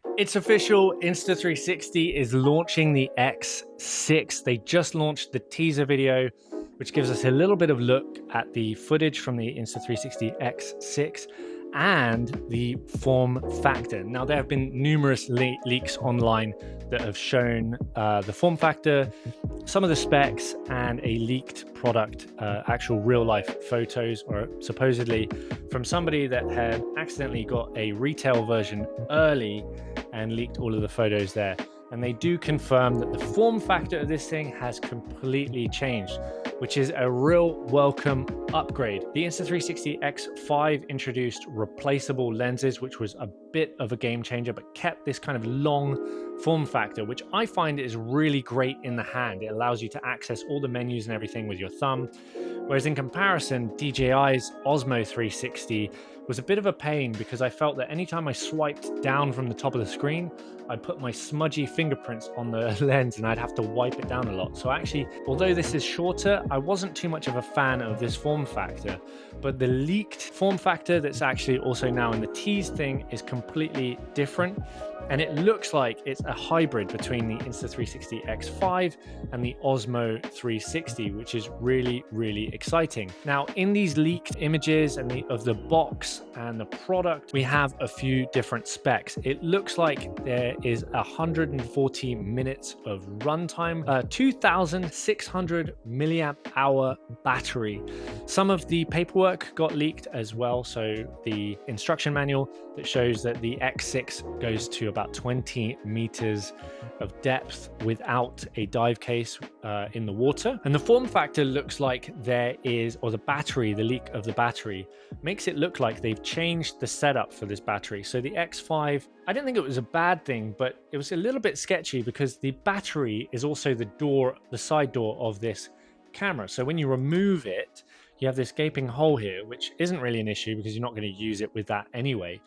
It's official, Insta360 is launching the X6. They just launched the teaser video, which gives us a little bit of look at the footage from the Insta360 X6 and the form factor. Now, there have been numerous leaks online that have shown the form factor, some of the specs, and a leaked product, actual real life photos, or supposedly from somebody that had accidentally got a retail version early and leaked all of the photos there. And they do confirm that the form factor of this thing has completely changed, which is a real welcome upgrade. The Insta360 X5 introduced replaceable lenses, which was a bit of a game changer, but kept this kind of long form factor, which I find is really great in the hand. It allows you to access all the menus and everything with your thumb. Whereas in comparison, DJI's Osmo 360 was a bit of a pain because I felt that anytime I swiped down from the top of the screen, I'd put my smudgy fingerprints on the lens and I'd have to wipe it down a lot. So actually, although this is shorter, I wasn't too much of a fan of this form factor. But the leaked form factor that's actually also now in the tease thing is completely different. And it looks like it's a hybrid between the Insta360 X5 and the Osmo 360, which is really, really exciting. Now, in these leaked images and of the box and the product, we have a few different specs. It looks like there is 140 minutes of runtime, 2,600 milliamp hour battery. Some of the paperwork got leaked as well. So the instruction manual that shows that the X6 goes to about 20 meters of depth without a dive case in the water. And the form factor looks like there is, or the battery, the leak of the battery makes it look like they've changed the setup for this battery. So the X5, I didn't think it was a bad thing, but it was a little bit sketchy because the battery is also the door, the side door of this camera. So when you remove it, you have this gaping hole here, which isn't really an issue because you're not going to use it with that anyway.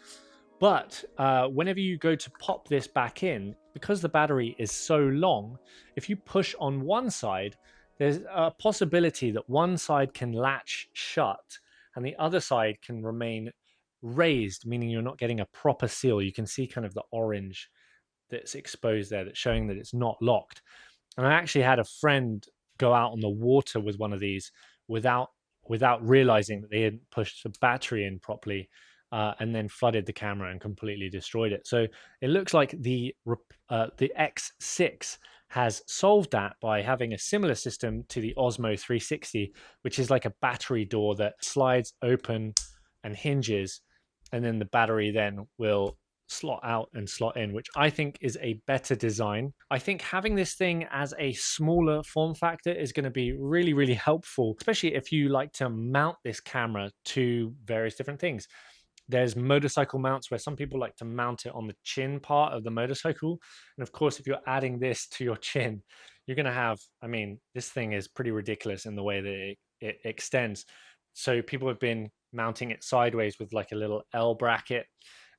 But whenever you go to pop this back in, because the battery is so long, if you push on one side, there's a possibility that one side can latch shut and the other side can remain raised, meaning you're not getting a proper seal. You can see kind of the orange that's exposed there that's showing that it's not locked. And I actually had a friend go out on the water with one of these without realizing that they hadn't pushed the battery in properly. And then flooded the camera and completely destroyed it. So it looks like the X6 has solved that by having a similar system to the Osmo 360, which is like a battery door that slides open and hinges, and then the battery then will slot out and slot in, which I think is a better design. I think having this thing as a smaller form factor is going to be really, really helpful, especially if you like to mount this camera to various different things. There's motorcycle mounts where some people like to mount it on the chin part of the motorcycle. And of course, if you're adding this to your chin, you're going to have, I mean, this thing is pretty ridiculous in the way that it extends. So people have been mounting it sideways with like a little L bracket.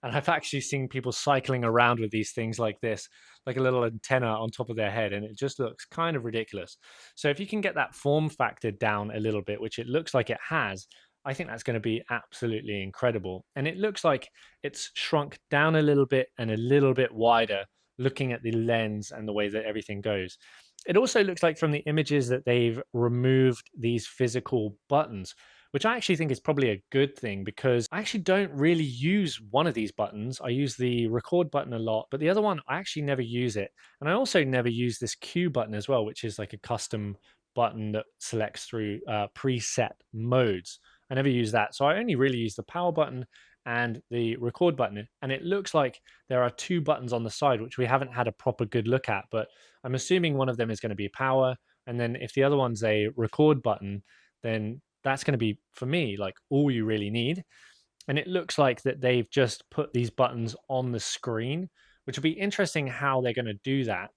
And I've actually seen people cycling around with these things like this, like a little antenna on top of their head. And it just looks kind of ridiculous. So if you can get that form factor down a little bit, which it looks like it has, I think that's going to be absolutely incredible. And it looks like it's shrunk down a little bit and a little bit wider, looking at the lens and the way that everything goes. It also looks like from the images that they've removed these physical buttons, which I actually think is probably a good thing because I actually don't really use one of these buttons. I use the record button a lot, but the other one, I actually never use it. And I also never use this Q button as well, which is like a custom button that selects through preset modes. I never use that. So I only really use the power button and the record button. And it looks like there are two buttons on the side, which we haven't had a proper good look at, but I'm assuming one of them is going to be power. And then if the other one's a record button, then that's going to be, for me, like all you really need. And it looks like that they've just put these buttons on the screen, which will be interesting how they're going to do that.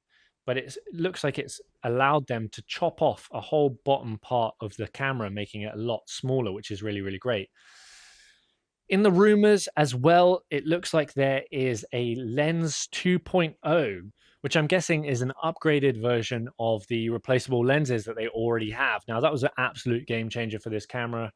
But it looks like it's allowed them to chop off a whole bottom part of the camera, making it a lot smaller, which is really, really great. In the rumors as well, it looks like there is a Lens 2.0, which I'm guessing is an upgraded version of the replaceable lenses that they already have. Now, that was an absolute game changer for this camera.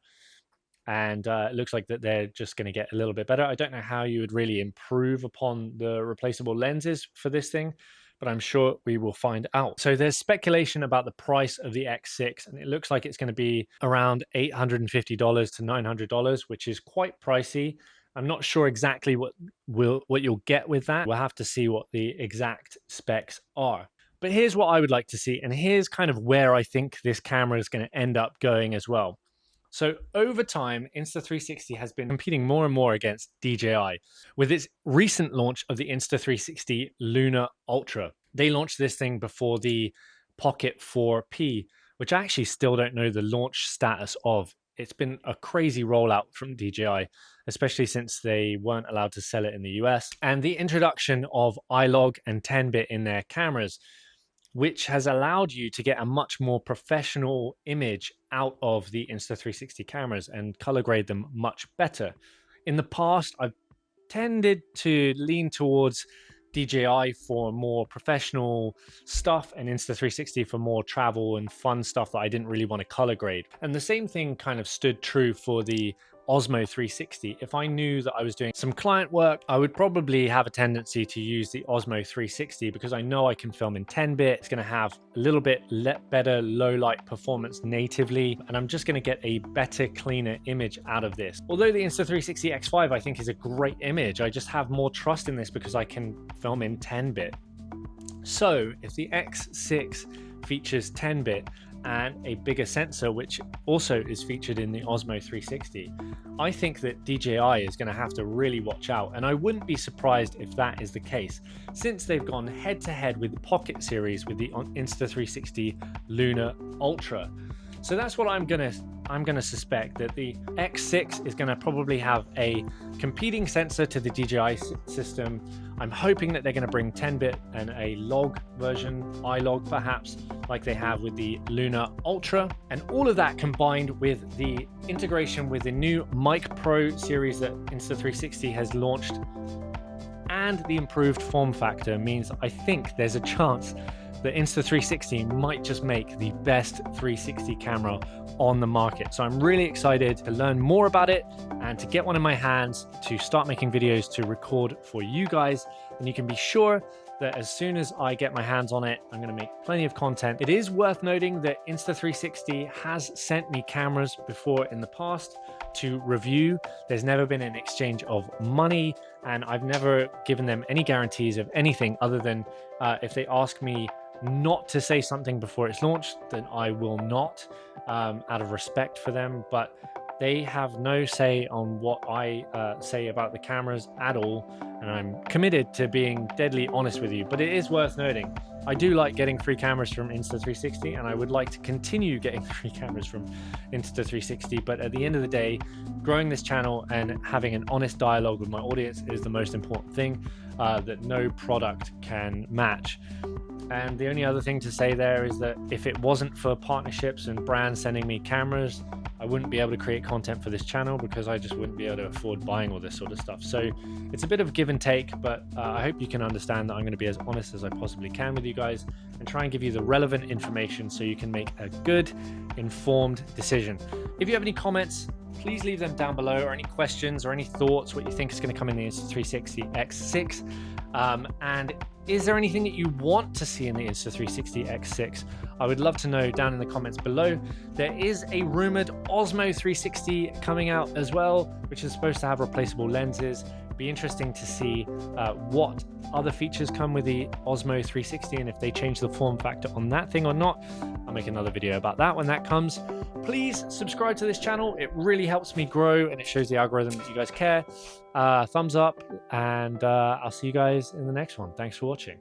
and it looks like that they're just going to get a little bit better. I don't know how you would really improve upon the replaceable lenses for this thing, but I'm sure we will find out. So there's speculation about the price of the X6, and it looks like it's going to be around $850 to $900, which is quite pricey. I'm not sure exactly what you'll get with that. We'll have to see what the exact specs are. But here's what I would like to see, and here's kind of where I think this camera is going to end up going as well. So over time, Insta360 has been competing more and more against DJI. With its recent launch of the Insta360 Lunar Ultra, they launched this thing before the Pocket 4P, which I actually still don't know the launch status of. It's been a crazy rollout from DJI, especially since they weren't allowed to sell it in the US, and the introduction of iLog and 10-bit in their cameras, which has allowed you to get a much more professional image out of the Insta360 cameras and color grade them much better. In the past, I've tended to lean towards DJI for more professional stuff and Insta360 for more travel and fun stuff that I didn't really want to color grade. And the same thing kind of stood true for the Osmo 360. If I knew that I was doing some client work, I would probably have a tendency to use the Osmo 360 because I know I can film in 10-bit. It's going to have a little bit better low light performance natively, and I'm just going to get a better, cleaner image out of this. Although the Insta360 X5 I think is a great image, I just have more trust in this because I can film in 10-bit. So if the X6 features 10-bit and a bigger sensor, which also is featured in the Osmo 360, I think that DJI is going to have to really watch out, and I wouldn't be surprised if that is the case, since they've gone head-to-head with the Pocket series with the Insta360 Lunar Ultra. So that's what I'm gonna suspect, that the X6 is gonna probably have a competing sensor to the DJI system. I'm hoping that they're gonna bring 10-bit and a log version, iLog perhaps, like they have with the Lunar Ultra. And all of that combined with the integration with the new Mic Pro series that Insta360 has launched and the improved form factor means I think there's a chance that Insta360 might just make the best 360 camera on the market. So I'm really excited to learn more about it and to get one in my hands to start making videos to record for you guys. And you can be sure that as soon as I get my hands on it, I'm going to make plenty of content. It is worth noting that Insta360 has sent me cameras before in the past to review. There's never been an exchange of money, and I've never given them any guarantees of anything other than if they ask me not to say something before it's launched, then I will not, out of respect for them. But they have no say on what I say about the cameras at all, and I'm committed to being deadly honest with you. But it is worth noting, I do like getting free cameras from Insta360, and I would like to continue getting free cameras from Insta360. But at the end of the day, growing this channel and having an honest dialogue with my audience is the most important thing that no product can match. And the only other thing to say there is that if it wasn't for partnerships and brands sending me cameras, I wouldn't be able to create content for this channel because I just wouldn't be able to afford buying all this sort of stuff. So it's a bit of give and take, but I hope you can understand that I'm going to be as honest as I possibly can with you guys and try and give you the relevant information so you can make a good, informed decision. If you have any comments, please leave them down below, or any questions or any thoughts, what you think is going to come in the Insta360 X6. And is there anything that you want to see in the Insta360 X6? I would love to know down in the comments below. There is a rumored Osmo 360 coming out as well, which is supposed to have replaceable lenses. Be interesting to see what other features come with the Osmo 360 and if they change the form factor on that thing or not. I'll make another video about that when that comes. Please subscribe to this channel. It really helps me grow and it shows the algorithm that you guys care. Thumbs up, and I'll see you guys in the next one. Thanks for watching.